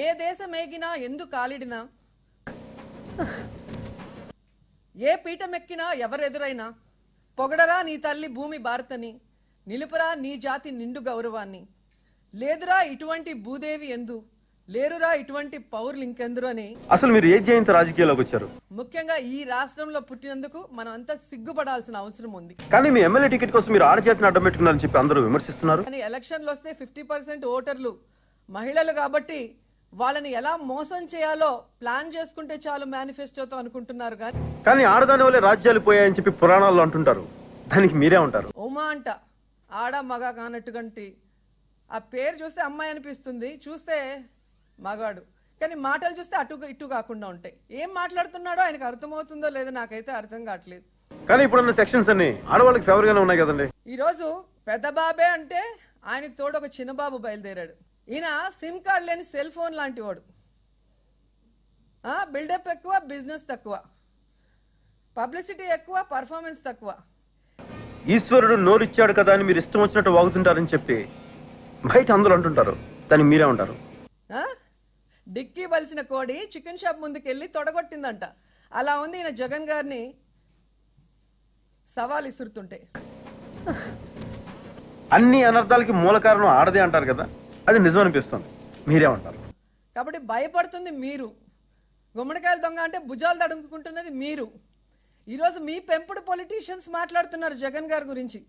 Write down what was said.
ఏ దేశమేగినా ఎందు కాలిడినా ఏ పీఠమెక్కినా ఎవరెదురైనా పొగడరా నీ తల్లి భూమి భారతని నిలుపరా నీ జాతి నిండు గౌరవాన్ని లేదురా ఇటువంటి భూదేవి ఎందు లేరురా ఇటువంటి పౌరులు ఇంకెందరు అని. అసలు మీరు ఏ జయంతి రాజకీయాల్లోకి వచ్చారు? ముఖ్యంగా ఈ రాష్ట్రంలో పుట్టినందుకు మనం అంతా సిగ్గుపడాల్సిన అవసరం ఉంది. కానీ మీ ఎమ్మెల్యే టికెట్ కోసం మీరు ఆడజాతిని అడ్డం పెట్టుకున్నారని చెప్పి అందరూ విమర్శిస్తున్నారు. కానీ ఎలక్షన్లు వస్తే 50% ఓటర్లు మహిళలు కాబట్టి వాళ్ళని ఎలా మోసం చేయాలో ప్లాన్ చేసుకుంటే చాలు మేనిఫెస్టోతో అనుకుంటున్నారు. కానీ ఆడదాని వల్లే రాజ్యాలు పోయాయని చెప్పి పురాణాల్లో అంటుంటారు. దానికి మీరే ఉంటారు. ఉమా అంట ఆడ మగ కానట్టుగంటి ఆ పేరు చూస్తే అమ్మాయి అనిపిస్తుంది, చూస్తే మగాడు. కానీ మాటలు చూస్తే అటు ఇటు కాకుండా ఉంటాయి. ఏం మాట్లాడుతున్నాడో ఆయనకు అర్థమవుతుందో లేదో నాకైతే అర్థం కావట్లేదు. కానీ ఇప్పుడున్న సెక్షన్స్ అన్ని ఆడవాళ్ళకి ఫేవర్ గానే ఉన్నాయి కదండి. ఈ రోజు పెద్ద బాబే అంటే ఆయనకు తోడు ఒక చిన్న బాబు బయలుదేరాడు. ఈయన సిమ్ కార్డ్ లేని సెల్ ఫోన్ లాంటి వాడు. బిల్డప్ ఎక్కువ, బిజినెస్ తక్కువ, పబ్లిసిటీ ఎక్కువ, పర్ఫార్మెన్స్ తక్కువ. ఈశ్వరుడు నోరిచ్చాడు కదా అని మీరు ఇష్టం వచ్చినట్టు వాగుతుంటారని చెప్పి బయట అందరూ అంటుంటారు. దానికి మీరే ఉంటారు. డిక్కీ బలిసిన కోడి చికెన్ షాప్ ముందుకెళ్ళి తొడగొట్టిందంట. అలా ఉంది ఈయన జగన్ గారిని సవాల్ ఇసురుతుంటే. అన్ని అనర్థాలకి మూల కారణం ఆడదే అంటారు కదా, అది నిజం అనిపిస్తుంది. మీరే ఉంటారు. కాబట్టి భయపడుతుంది మీరు. గుమ్మడికాయల దొంగ అంటే భుజాలు తడుముకుంటున్నది మీరు. ఈరోజు మీ పెంపుడు పొలిటీషియన్స్ మాట్లాడుతున్నారు జగన్ గారి గురించి.